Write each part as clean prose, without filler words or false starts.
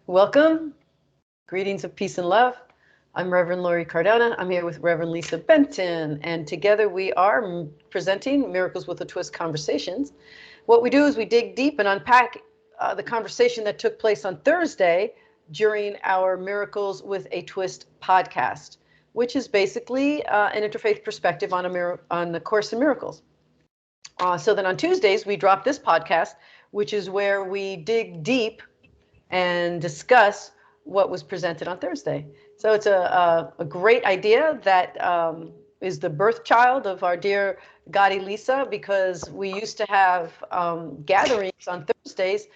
Welcome. Greetings of peace and love. I'm Rev Lori Cardona. I'm here with Rev Lisa Benton, and together we are presenting Miracles with a Twist conversations. What we do is we dig deep and unpack the conversation that took place on Thursday during our Miracles with a Twist podcast, which is basically an interfaith perspective on the Course in Miracles. So then on Tuesdays, we drop this podcast, which is where we dig deep and discuss what was presented on Thursday. So it's a great idea that is the birth child of our dear Goddi Lisa, because we used to have gatherings on Thursdays,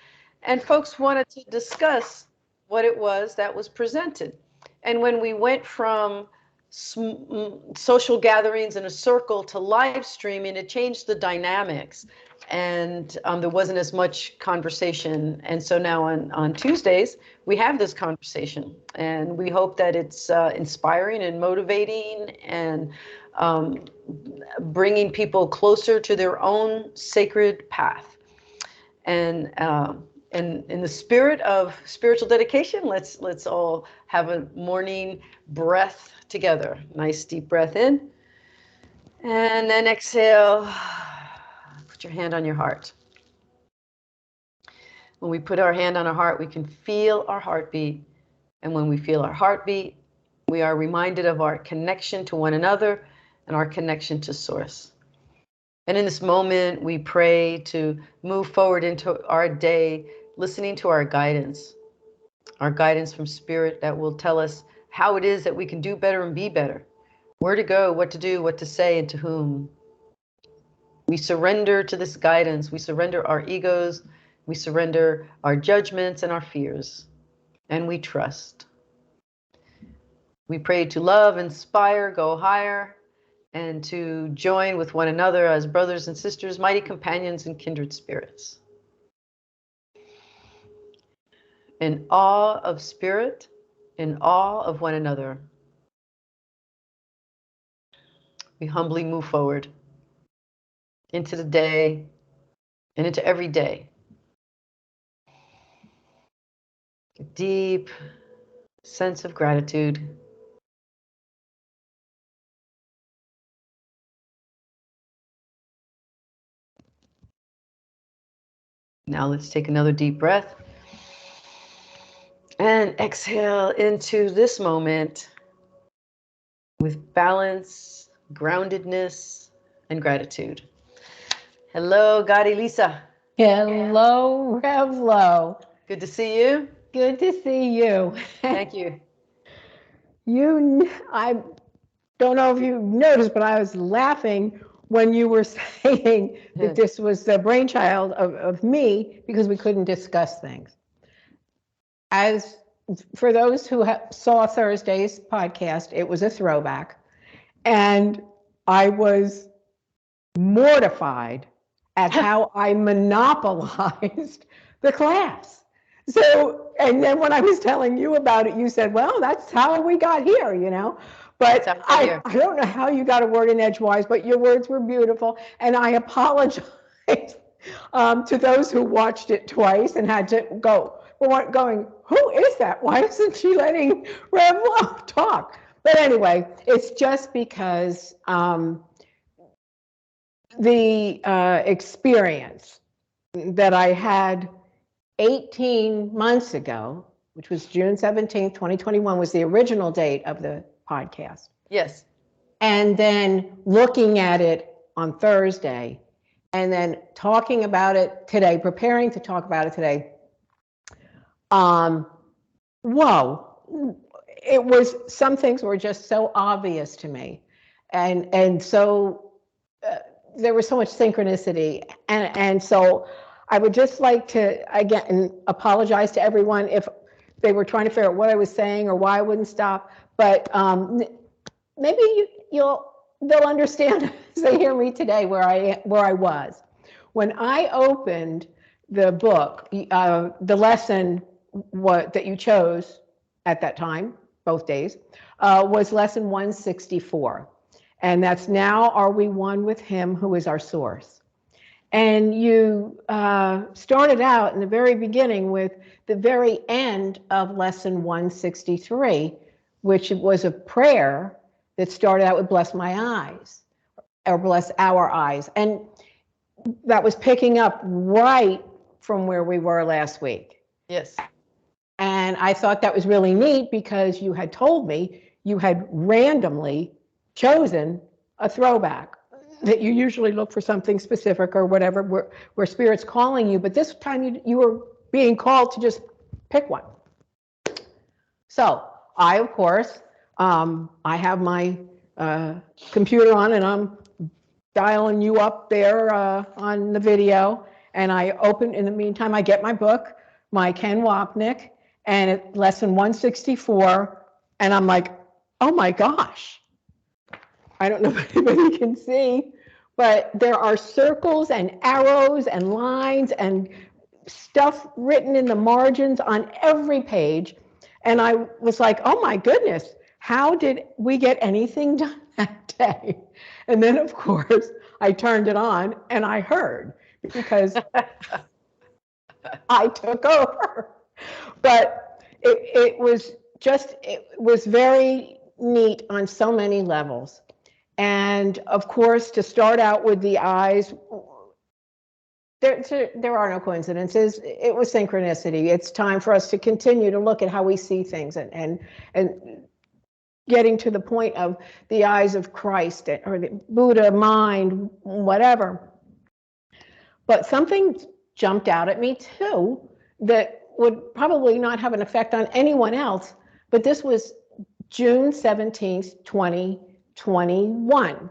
and folks wanted to discuss what it was that was presented. And when we went from social gatherings in a circle to live streaming, it changed the dynamics, and there wasn't as much conversation. And so now on Tuesdays, we have this conversation, and we hope that it's inspiring and motivating and bringing people closer to their own sacred path. And in the spirit of spiritual dedication, let's all have a morning breath together. Nice deep breath in, and then exhale. Put your hand on your heart. When we put our hand on our heart, we can feel our heartbeat. And when we feel our heartbeat, we are reminded of our connection to one another and our connection to Source. And in this moment, we pray to move forward into our day, listening to our guidance from Spirit that will tell us how it is that we can do better and be better, where to go, what to do, what to say, and to whom. We surrender to this guidance. We surrender our egos. We surrender our judgments and our fears. And we trust. We pray to love, inspire, go higher, and to join with one another as brothers and sisters, mighty companions and kindred spirits. In awe of Spirit, in awe of one another, we humbly move forward into the day and into every day. A deep sense of gratitude. Now let's take another deep breath and exhale into this moment with balance, groundedness, and gratitude. Hello, Goddi Lisa. Hello, RevLo. Good to see you. Good to see you. Thank you. I don't know if you noticed, but I was laughing when you were saying that this was the brainchild of me because we couldn't discuss things. As for those who saw Thursday's podcast, it was a throwback, and I was mortified at how I monopolized the class. So, and then when I was telling you about it, you said, well, that's how we got here, you know. But I don't know how you got a word in edgewise, but your words were beautiful. And I apologize to those who watched it twice and had to go, going, who is that? Why isn't she letting RevLo talk? But anyway, it's just because the experience that I had 18 months ago, which was June 17th, 2021, was the original date of the podcast. Yes. And then looking at it on Thursday, and then talking about it today, preparing to talk about it today. Whoa, it was, some things were just so obvious to me. And so there was so much synchronicity. And so I would just like to, again, apologize to everyone if they were trying to figure out what I was saying or why I wouldn't stop. But maybe they'll understand as they hear me today where I was. When I opened the book, the lesson that you chose at that time, both days, was lesson 164. And that's now, are we one with him who is our source? And you started out in the very beginning with the very end of lesson 163, which was a prayer that started out with bless my eyes, or bless our eyes. And that was picking up right from where we were last week. Yes. And I thought that was really neat because you had told me you had randomly chosen a throwback, that you usually look for something specific or whatever where Spirit's calling you, but this time you were being called to just pick one. So I, of course, I have my computer on and I'm dialing you up there on the video, and I open, in the meantime, I get my book, my Ken Wapnick, and it's lesson 164, and I'm like, oh my gosh. I don't know if anybody can see, but there are circles and arrows and lines and stuff written in the margins on every page. And I was like, oh my goodness, how did we get anything done that day? And then, of course, I turned it on and I heard, because I took over. But it was very neat on so many levels. And of course, to start out with the eyes, there are no coincidences. It was synchronicity. It's time for us to continue to look at how we see things and getting to the point of the eyes of Christ or the Buddha mind, whatever. But something jumped out at me too that would probably not have an effect on anyone else, but this was June 17th, 2021.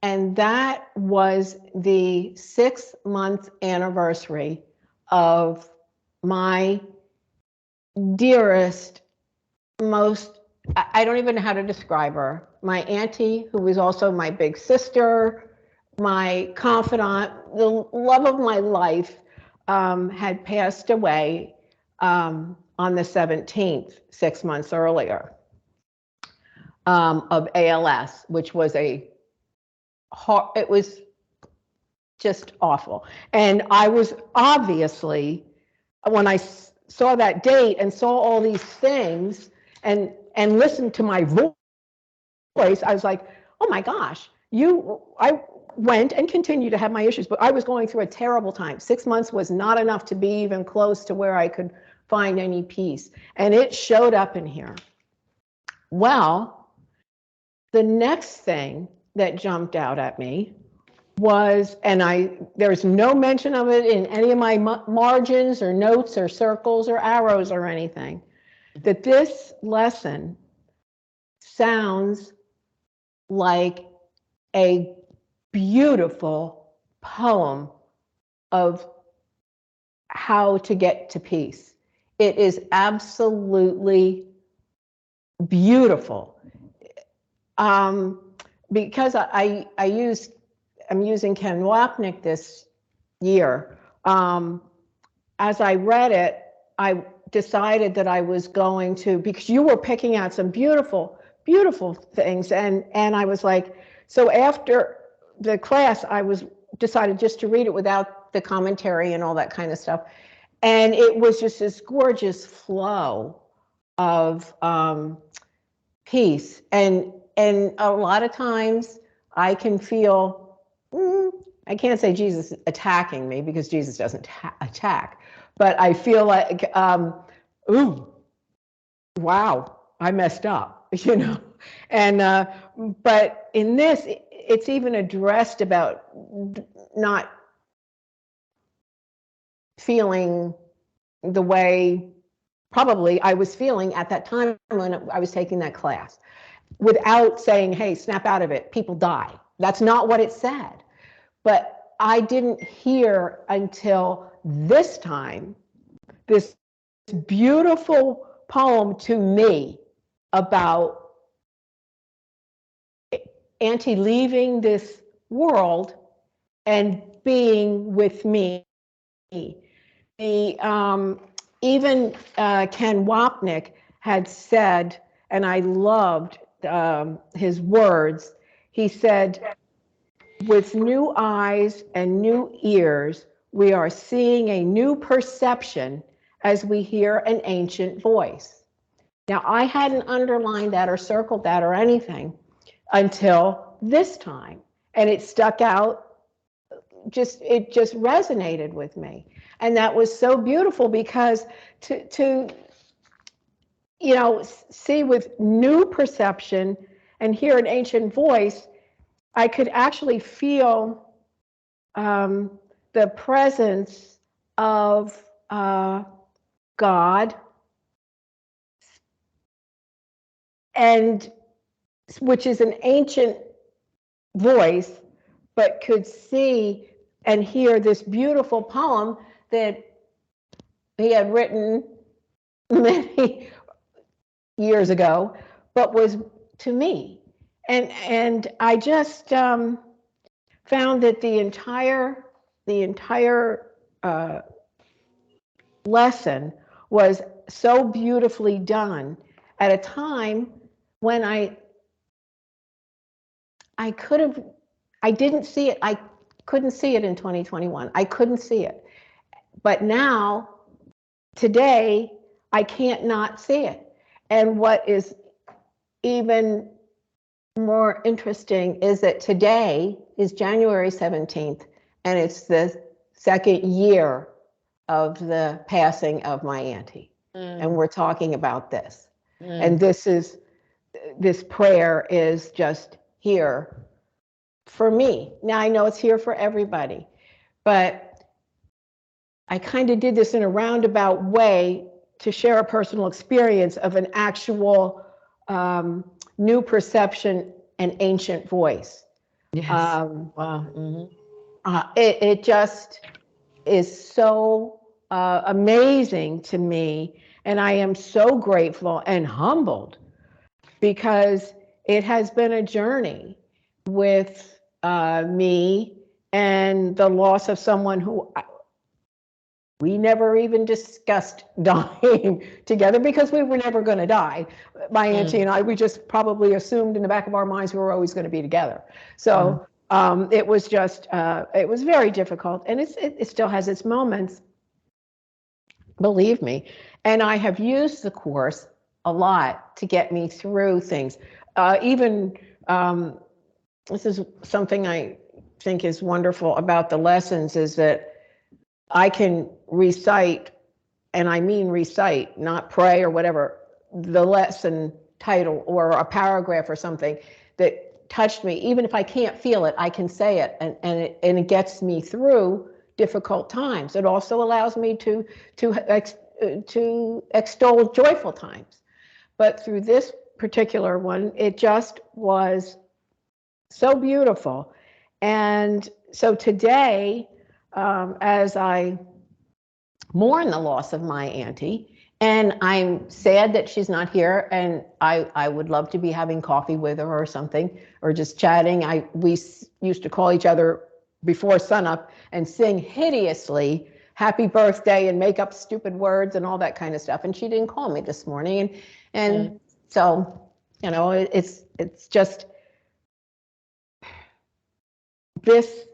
And that was the 6-month anniversary of my dearest, most, I don't even know how to describe her, my auntie, who was also my big sister, my confidant, the love of my life, had passed away on the 17th, 6 months earlier, of ALS, which was it was just awful. And I was obviously, when I saw that date and saw all these things and listened to my voice, I was like, oh my gosh, I went and continued to have my issues, but I was going through a terrible time. 6 months was not enough to be even close to where I could find any peace. And it showed up in here. Well, the next thing that jumped out at me was, and there's no mention of it in any of my margins or notes or circles or arrows or anything, that this lesson sounds like a beautiful poem of how to get to peace. It is absolutely beautiful. Because I'm using Ken Wapnick this year. As I read it, I decided that I was going to, because you were picking out some beautiful, beautiful things, and I was like, so after the class, decided just to read it without the commentary and all that kind of stuff, and it was just this gorgeous flow of peace. And a lot of times I can feel, I can't say Jesus attacking me because Jesus doesn't attack, but I feel like, ooh, wow, I messed up, you know. And, but in this, it's even addressed about not feeling the way probably I was feeling at that time when I was taking that class, without saying, hey, snap out of it, people die. That's not what it said. But I didn't hear until this time this beautiful poem to me about Auntie leaving this world and being with me. Even Ken Wapnick had said, and I loved his words, he said, with new eyes and new ears, we are seeing a new perception as we hear an ancient voice. Now, I hadn't underlined that or circled that or anything until this time, and it stuck out. It just resonated with me, and that was so beautiful, because to see with new perception and hear an ancient voice, I could actually feel the presence of God, and which is an ancient voice, but could see and hear this beautiful poem that he had written many years ago, but was to me. And I just found that the entire lesson was so beautifully done at a time when I didn't see it. I couldn't see it in 2021. I couldn't see it. But now, today, I can't not see it. And what is even more interesting is that today is January 17th, and it's the second year of the passing of my auntie. And we're talking about this. And this prayer is just here for me. Now, I know it's here for everybody, but I kind of did this in a roundabout way to share a personal experience of an actual new perception and ancient voice. Yes. Wow. It just is so amazing to me, and I am so grateful and humbled, because it has been a journey with me and the loss of someone who we never even discussed dying together, because we were never going to die. My auntie and I, we just probably assumed in the back of our minds we were always going to be together. So it was just, it was very difficult, and it still has its moments, believe me. And I have used the course a lot to get me through things. Even, this is something I think is wonderful about the lessons, is that I can recite, and I mean recite, not pray or whatever, the lesson title or a paragraph or something that touched me. Even if I can't feel it, I can say it, and it gets me through difficult times. It also allows me to extol joyful times. But through this particular one, it just was so beautiful. And so today, as I mourn the loss of my auntie, and I'm sad that she's not here, and I would love to be having coffee with her or something, or just chatting. We used to call each other before sunup and sing hideously happy birthday and make up stupid words and all that kind of stuff. And she didn't call me this morning. And so, it's just this.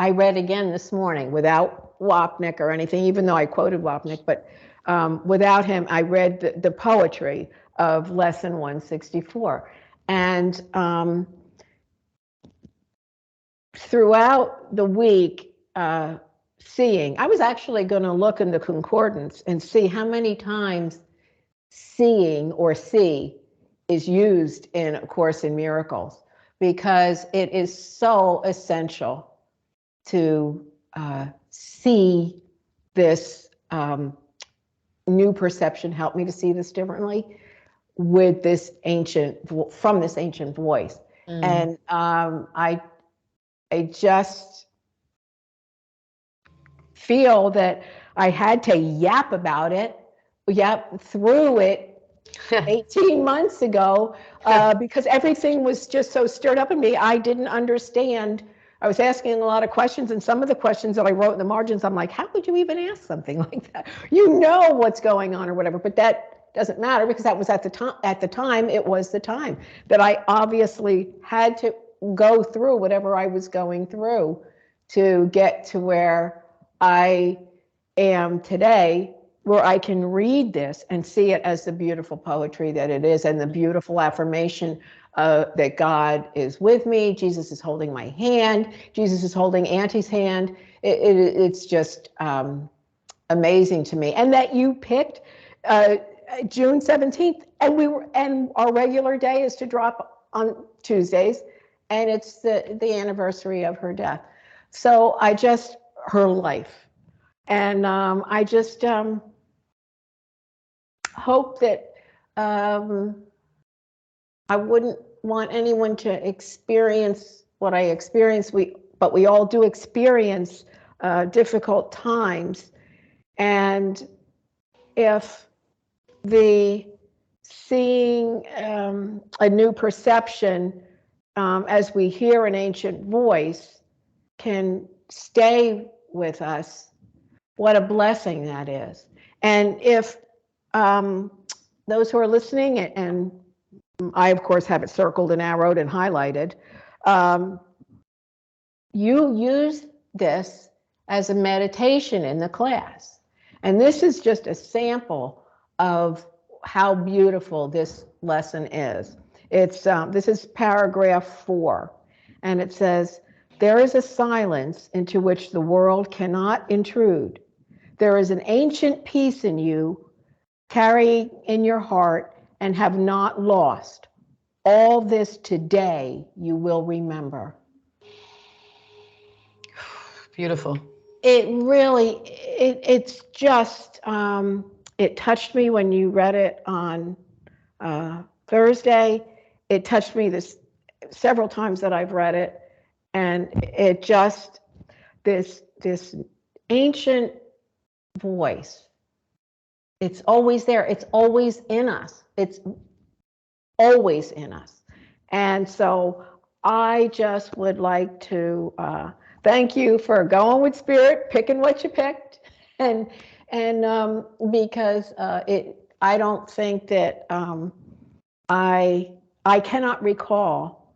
I read again this morning without Wapnick or anything, even though I quoted Wapnick, but without him, I read the poetry of lesson 164. And throughout the week, I was actually going to look in the concordance and see how many times seeing or see is used in A Course in Miracles, because it is so essential to see this new perception, help me to see this differently, with this from this ancient voice. And I just feel that I had to yap through it 18 months ago, because everything was just so stirred up in me. I didn't understand. I was asking a lot of questions, and some of the questions that I wrote in the margins, I'm like, how would you even ask something like that? You know what's going on or whatever, but that doesn't matter, because that was at the time, it was the time that I obviously had to go through whatever I was going through to get to where I am today, where I can read this and see it as the beautiful poetry that it is, and the beautiful affirmation that God is with me. Jesus is holding my hand. Jesus is holding Auntie's hand. It's just amazing to me. And that you picked June 17th, and our regular day is to drop on Tuesdays, and it's the anniversary of her death. So her life. And I just hope that I wouldn't want anyone to experience what I experienced. But we all do experience difficult times. And if the seeing a new perception as we hear an ancient voice can stay with us, what a blessing that is. And if those who are listening, and I of course have it circled and arrowed and highlighted, you use this as a meditation in the class. And this is just a sample of how beautiful this lesson is. This is paragraph 4, and it says, "There is a silence into which the world cannot intrude. There is an ancient peace in you, carry in your heart, and have not lost. All this today you will remember." Beautiful. It really, it's just, it touched me when you read it on Thursday. It touched me several times that I've read it, and it just, this ancient voice, it's always there. It's always in us. It's always in us. And so I just would like to thank you for going with Spirit, picking what you picked, and because I don't think that I cannot recall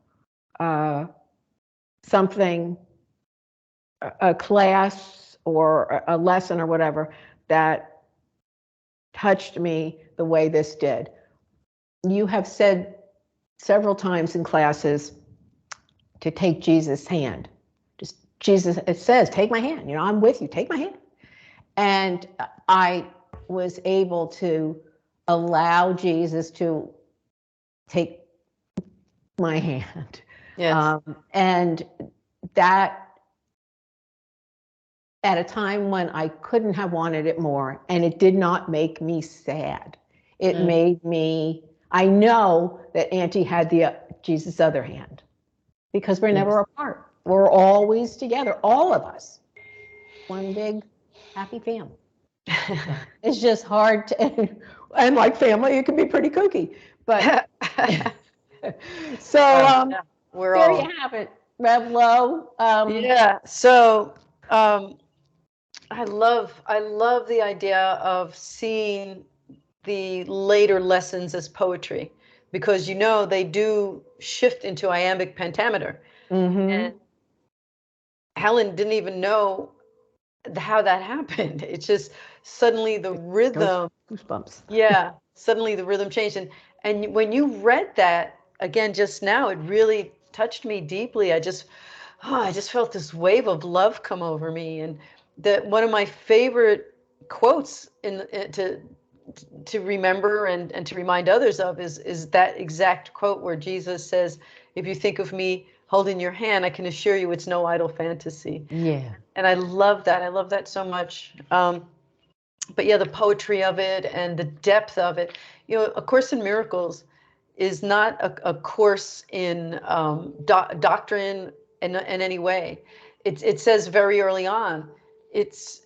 something, a class or a lesson or whatever, that touched me the way this did. You have said several times in classes to take Jesus' hand. Just Jesus, it says, take my hand, I'm with you, take my hand. And I was able to allow Jesus to take my hand. Yes. And that, at a time when I couldn't have wanted it more, and it did not make me sad. It made me, I know that Auntie had Jesus' other hand, because we're never apart. We're always together, all of us. One big happy family. It's just hard to, and like family, it can be pretty kooky. But so there you have it, RevLo. Yeah. So I love the idea of seeing the later lessons as poetry, because they do shift into iambic pentameter. And Helen didn't even know how that happened. It's just suddenly the rhythm. Goosebumps. Yeah, suddenly the rhythm changed. And when you read that again just now, it really touched me deeply. I just felt this wave of love come over me. And one of my favorite quotes to remember and to remind others of is that exact quote where Jesus says, "If you think of me holding your hand, I can assure you it's no idle fantasy." Yeah. And I love that. I love that so much. But yeah, the poetry of it and the depth of it. A Course in Miracles is not a course in doctrine in any way. It says very early on, it's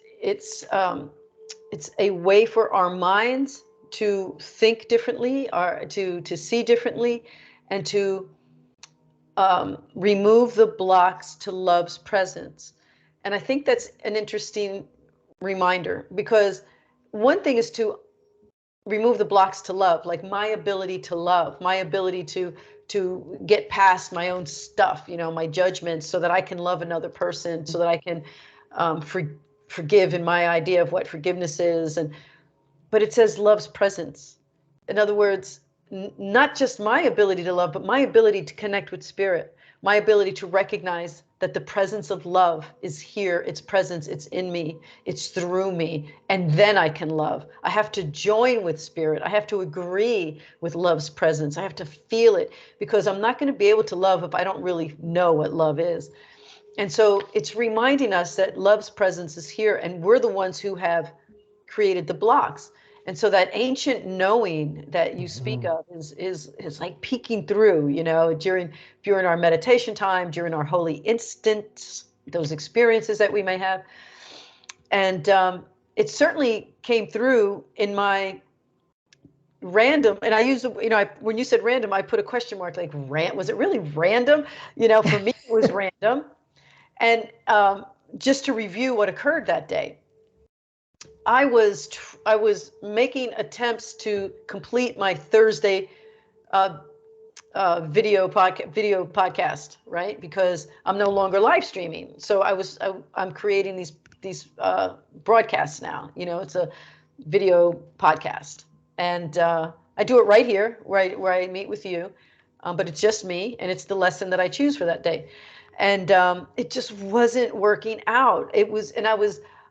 a way for our minds to think differently, or to see differently, and to remove the blocks to love's presence. And I think that's an interesting reminder, because one thing is to remove the blocks to love, like my ability to love, my ability to to get past my own stuff, my judgments, so that I can love another person, so that I can forgive in my idea of what forgiveness is. But it says love's presence. In other words, not just my ability to love, but my ability to connect with spirit, my ability to recognize that the presence of love is here, its presence, it's in me, it's through me, and then I can love. I have to join with spirit. I have to agree with love's presence. I have to feel it, because I'm not going to be able to love if I don't really know what love is. And so it's reminding us that love's presence is here, and we're the ones who have created the blocks. And so that ancient knowing that you speak of is like peeking through, during our meditation time, during our holy instants, those experiences that we may have. And it certainly came through in my random, and I use, when you said random, I put a question mark, like, was it really random? For me, it was random. And just to review what occurred that day, I was making attempts to complete my Thursday video podcast, right? Because I'm no longer live streaming, so I'm creating these broadcasts now. It's a video podcast, and I do it right here where I meet with you, but it's just me, and it's the lesson that I choose for that day, and it just wasn't working out.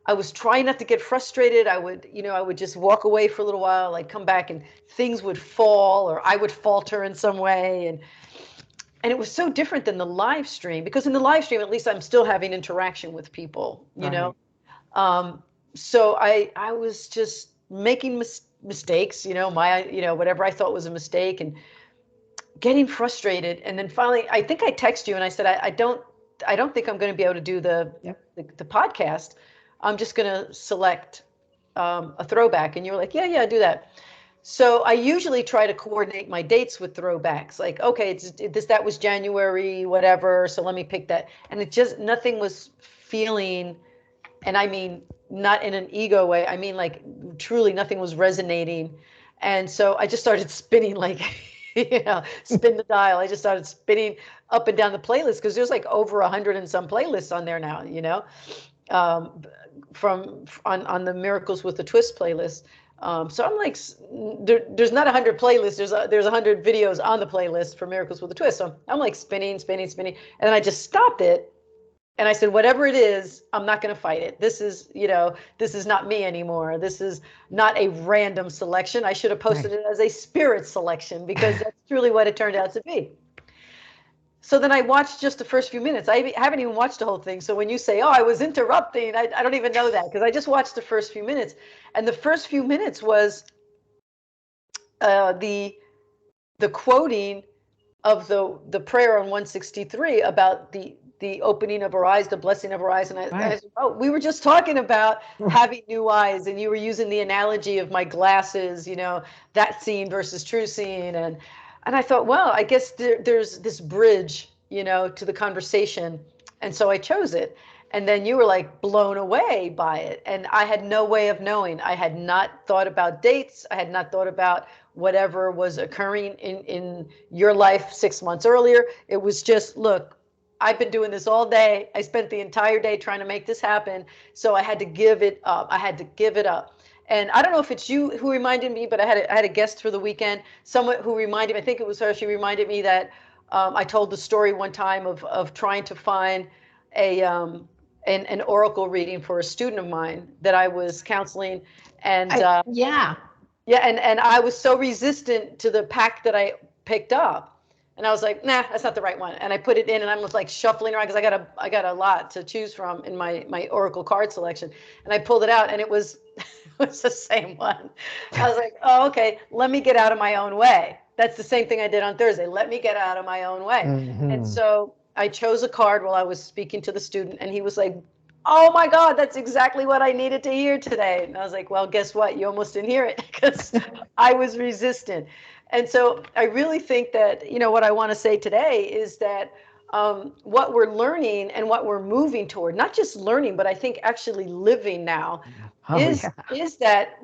I was trying not to get frustrated. I would just walk away for a little while, like come back, and things would fall, or I would falter in some way. And it was so different than the live stream, because in the live stream, at least I'm still having interaction with people, So I was just making mistakes, whatever I thought was a mistake, and getting frustrated. And then finally, I think I texted you and I said, I don't think I'm going to be able to do the podcast. I'm just going to select a throwback. And you were like, yeah, do that. So I usually try to coordinate my dates with throwbacks. Like, okay, that was January, whatever. So let me pick that. And nothing was feeling, and I mean, not in an ego way. I mean, like, truly nothing was resonating. And so I just started spinning, like, spin the dial. I just started spinning up and down the playlist, because there's like over 100 and some playlists on there now, on the Miracles with a Twist playlist. So I'm like, there's not 100 playlists. There's 100 videos on the playlist for Miracles with a Twist. So I'm like spinning. And then I just stopped it. And I said, whatever it is, I'm not going to fight it. This is not me anymore. This is not a random selection. I should have posted it as a spirit selection, because that's truly what it turned out to be. So then I watched just the first few minutes. I haven't even watched the whole thing. So when you say, oh, I was interrupting, I don't even know that, because I just watched the first few minutes. And the first few minutes was the quoting of the prayer on 163 about the opening of our eyes, the blessing of our eyes. And I said, oh, we were just talking about having new eyes, and you were using the analogy of my glasses, that seeing versus true seeing. And I thought, well, I guess there's this bridge, to the conversation. And so I chose it. And then you were like blown away by it. And I had no way of knowing. I had not thought about dates. I had not thought about whatever was occurring in your life 6 months earlier. It was just, look, I've been doing this all day. I spent the entire day trying to make this happen. So I had to give it up. And I don't know if it's you who reminded me, but I had a guest for the weekend, someone who reminded me, I think it was her, she reminded me that I told the story one time of trying to find an oracle reading for a student of mine that I was counseling. And and I was so resistant to the pack that I picked up. And I was like, nah, that's not the right one. And I put it in, and I was like shuffling around, because I got a lot to choose from in my oracle card selection. And I pulled it out, and it was the same one. I was like, oh, okay, let me get out of my own way. That's the same thing I did on Thursday. Let me get out of my own way. And so I chose a card while I was speaking to the student, and he was like, oh my God, that's exactly what I needed to hear today. And I was like, well, guess what? You almost didn't hear it, because I was resistant. And so I really think that, what I want to say today is that what we're learning and what we're moving toward, not just learning, but I think actually living now, is that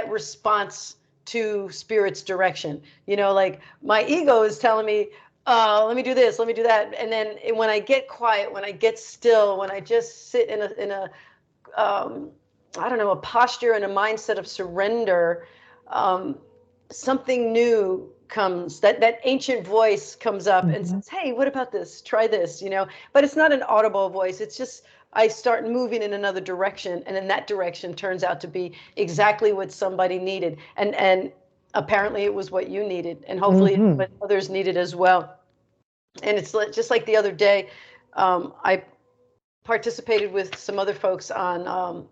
response to Spirit's direction. You know, like my ego is telling me, let me do this, let me do that. And then when I get quiet, when I get still, when I just sit in a I don't know, a posture and a mindset of surrender, something new comes. That ancient voice comes up and says, hey, what about this? Try this, you know. But it's not an audible voice. It's just I start moving in another direction, and in that direction turns out to be exactly what somebody needed. And apparently it was what you needed, and hopefully it's what others needed as well. And it's just like the other day, I participated with some other folks on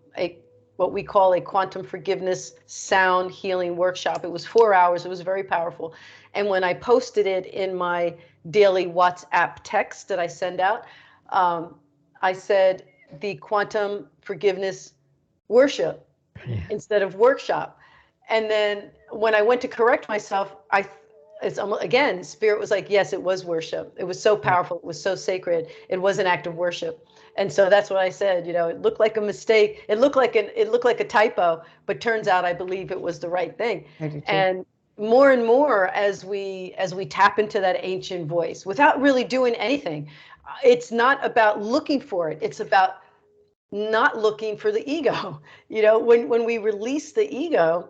what we call a quantum forgiveness sound healing workshop. It was 4 hours. It was very powerful. And when I posted it in my daily WhatsApp text that I send out, I said the quantum forgiveness worship instead of workshop. And then when I went to correct myself, it's again, Spirit was like, yes, it was worship. It was so powerful. It was so sacred. It was an act of worship. And so that's what I said. You know, it looked like a mistake. It looked like a typo, but turns out I believe it was the right thing. And more as we tap into that ancient voice without really doing anything. It's not about looking for it. It's about not looking for the ego. You know, when we release the ego,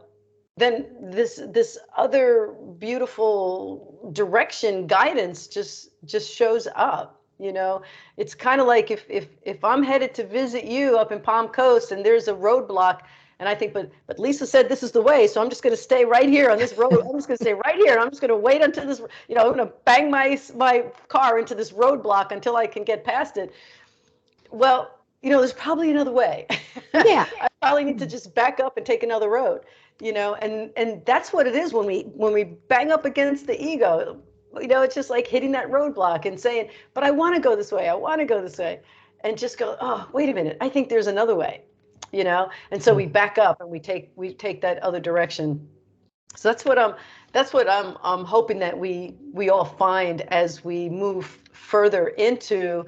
then this other beautiful direction, guidance just shows up. You know, it's kind of like if I'm headed to visit you up in Palm Coast and there's a roadblock, and I think, but Lisa said this is the way, so I'm just going to stay right here on this road. I'm just going to stay right here, and I'm just going to wait until this, you know, I'm going to bang my car into this roadblock until I can get past it. Well, you know, there's probably another way. Yeah. I probably need to just back up and take another road, you know, and that's what it is when we bang up against the ego. You know, it's just like hitting that roadblock and saying, but I want to go this way. I want to go this way. And just go, oh, wait a minute. I think there's another way, you know? And so we back up and we take that other direction. So that's what I'm hoping that we all find as we move further into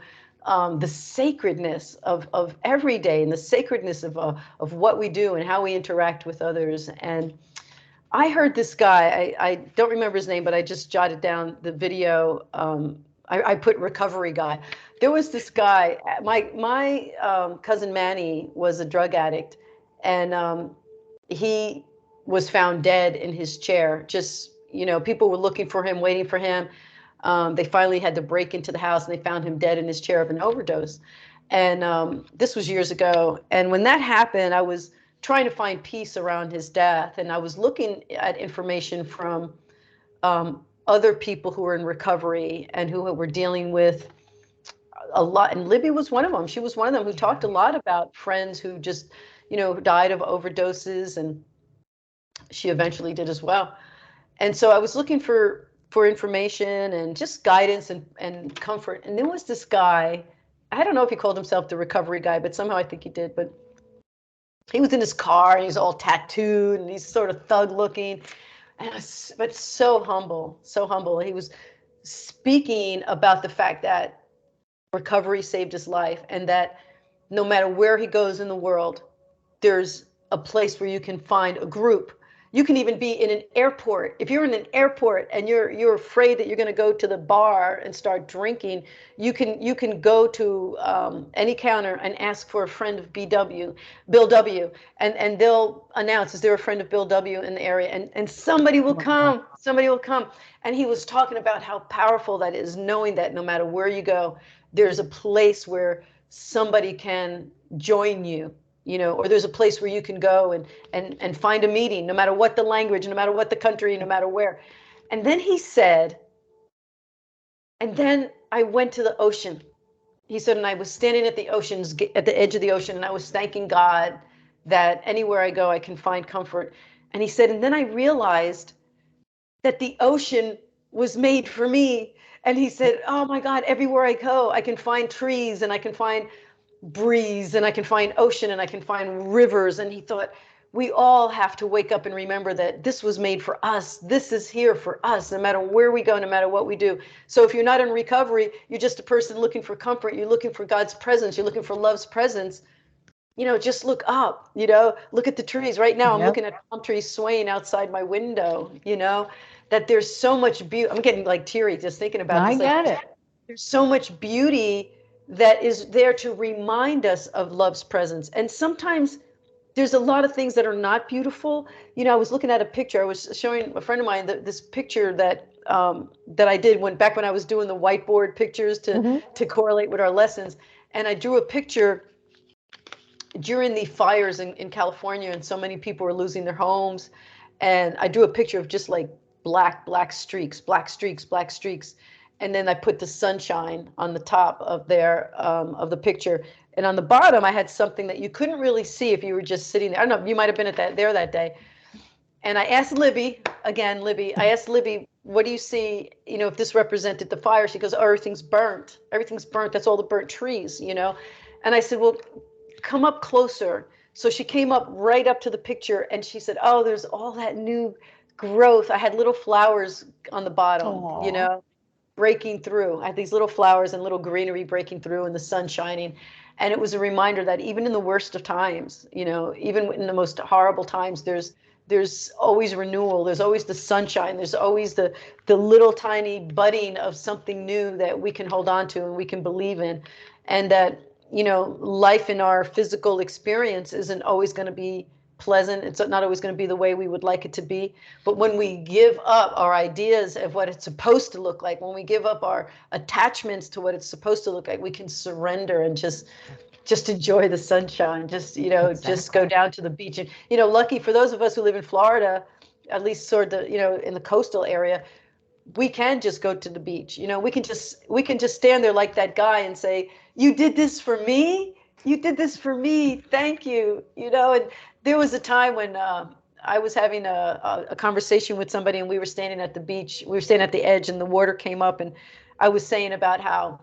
the sacredness of every day and the sacredness of what we do and how we interact with others. And I heard this guy, I don't remember his name, but I just jotted down the video. I put recovery guy. There was this guy, my cousin Manny was a drug addict, and he was found dead in his chair. Just, you know, people were looking for him, waiting for him. They finally had to break into the house and they found him dead in his chair of an overdose. And this was years ago. And when that happened, I was trying to find peace around his death. And I was looking at information from other people who were in recovery and who were dealing with a lot. And Libby was one of them. She was one of them who talked a lot about friends who just, you know, died of overdoses, and she eventually did as well. And so I was looking for information and just guidance and comfort. And there was this guy, I don't know if he called himself the recovery guy, but somehow I think he did, but he was in his car and he's all tattooed and he's sort of thug looking, but so humble, so humble. He was speaking about the fact that recovery saved his life, and that no matter where he goes in the world, there's a place where you can find a group. You can even be in an airport. If you're in an airport and you're afraid that you're going to go to the bar and start drinking, you can go to any counter and ask for a friend of Bill W. And they'll announce, is there a friend of Bill W. in the area? And somebody will come. Somebody will come. And he was talking about how powerful that is, knowing that no matter where you go, there's a place where somebody can join you. You know, or there's a place where you can go and find a meeting, no matter what the language, no matter what the country, no matter where. And then he said, and then I went to the ocean. He said, and I was standing at the oceans, at the edge of the ocean, and I was thanking God that anywhere I go, I can find comfort. And he said, and then I realized that the ocean was made for me. And he said, oh my God, everywhere I go, I can find trees and I can find breeze and I can find ocean and I can find rivers. And he thought, we all have to wake up and remember that this was made for us. This is here for us, no matter where we go, no matter what we do. So if you're not in recovery, you're just a person looking for comfort. You're looking for God's presence. You're looking for love's presence. just look up, look at the trees. Right now, I'm Yep. looking at palm trees swaying outside my window, that there's so much beauty. I'm getting like teary just thinking about I this. Like, get it. there's so much beauty that is there to remind us of love's presence. And sometimes there's a lot of things that are not beautiful. I was looking at a picture. I was showing a friend of mine this picture that I did back when I was doing the whiteboard pictures to correlate with our lessons. And I drew a picture during the fires in California, and so many people were losing their homes. And I drew a picture of just like black streaks, black streaks, black streaks. And then I put the sunshine on the top of of the picture. And on the bottom, I had something that you couldn't really see if you were just sitting there. I don't know, you might have been there that day. And I asked Libby, what do you see, if this represented the fire? She goes, oh, everything's burnt. Everything's burnt. That's all the burnt trees, And I said, well, come up closer. So she came up right up to the picture and she said, oh, there's all that new growth. I had little flowers on the bottom, Aww. breaking through. I had these little flowers and little greenery breaking through and the sun shining. And it was a reminder that even in the worst of times, even in the most horrible times, there's always renewal. There's always the sunshine. There's always the little tiny budding of something new that we can hold on to and we can believe in. And that, life in our physical experience isn't always going to be pleasant. It's not always going to be the way we would like it to be. But when we give up our ideas of what it's supposed to look like, when we give up our attachments to what it's supposed to look like, we can surrender and just enjoy the sunshine, just go down to the beach. And, lucky for those of us who live in Florida, at least sort of, in the coastal area, we can just go to the beach. We can just stand there like that guy and say, you did this for me. You did this for me. Thank you. And there was a time when I was having a conversation with somebody and we were standing at the beach. We were standing at the edge and the water came up, and I was saying about how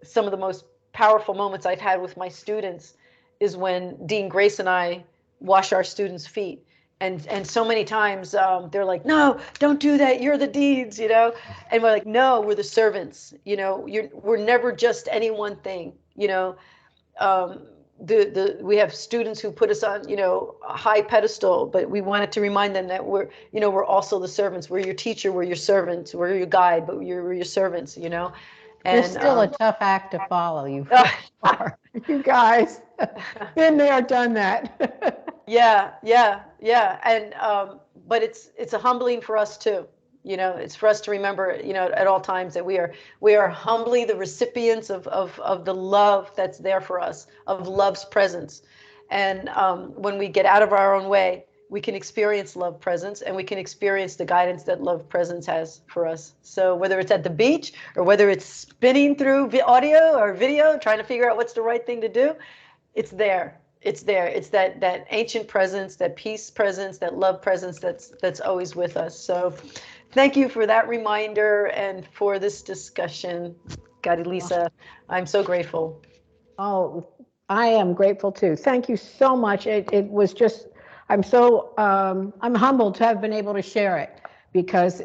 some of the most powerful moments I've had with my students is when Dean Grace and I wash our students' feet. And so many times they're like, no, don't do that. You're the deans, And we're like, no, we're the servants. We're never just any one thing. We have students who put us on, a high pedestal, but we wanted to remind them that we're also the servants. We're your teacher. We're your servants. We're your guide, but we're your servants. And You're still a tough act to follow. You are. You guys, been there, done that. Yeah. And but it's a humbling for us too. It's for us to remember, at all times that we are humbly the recipients of the love that's there for us, of love's presence. And when we get out of our own way, we can experience love presence, and we can experience the guidance that love presence has for us. So whether it's at the beach or whether it's spinning through audio or video, trying to figure out what's the right thing to do, it's there. It's there. It's that ancient presence, that peace presence, that love presence that's always with us. So thank you for that reminder and for this discussion, Goddi Lisa. I'm so grateful. Oh, I am grateful too. Thank you so much. It was just, I'm humbled to have been able to share it, because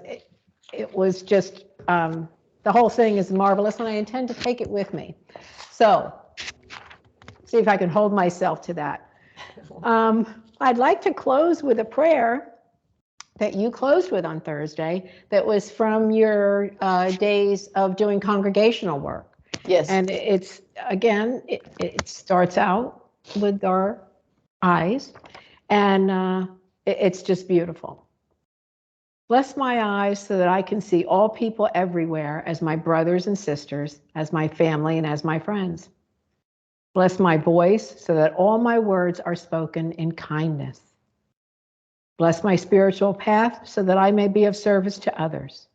it was just, the whole thing is marvelous, and I intend to take it with me. So, see if I can hold myself to that. I'd like to close with a prayer that you closed with on Thursday, that was from your days of doing congregational work. Yes. And it's, again, it starts out with our eyes, and it's just beautiful. Bless my eyes so that I can see all people everywhere as my brothers and sisters, as my family, and as my friends. Bless my voice so that all my words are spoken in kindness. Bless my spiritual path so that I may be of service to others.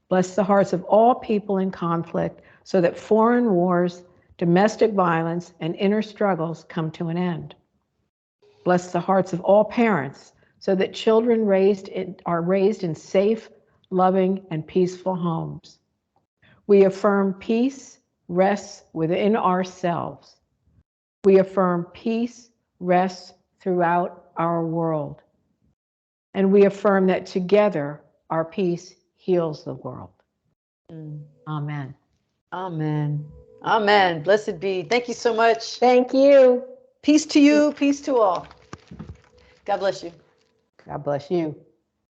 Bless the hearts of all people in conflict so that foreign wars, domestic violence, and inner struggles come to an end. Bless the hearts of all parents so that children are raised in safe, loving, and peaceful homes. We affirm peace rests within ourselves. We affirm peace rests throughout our world. And we affirm that together our peace heals the world. Amen. Amen. Amen. Blessed be. Thank you so much. Thank you. Peace to you, peace to all. God bless you. God bless you.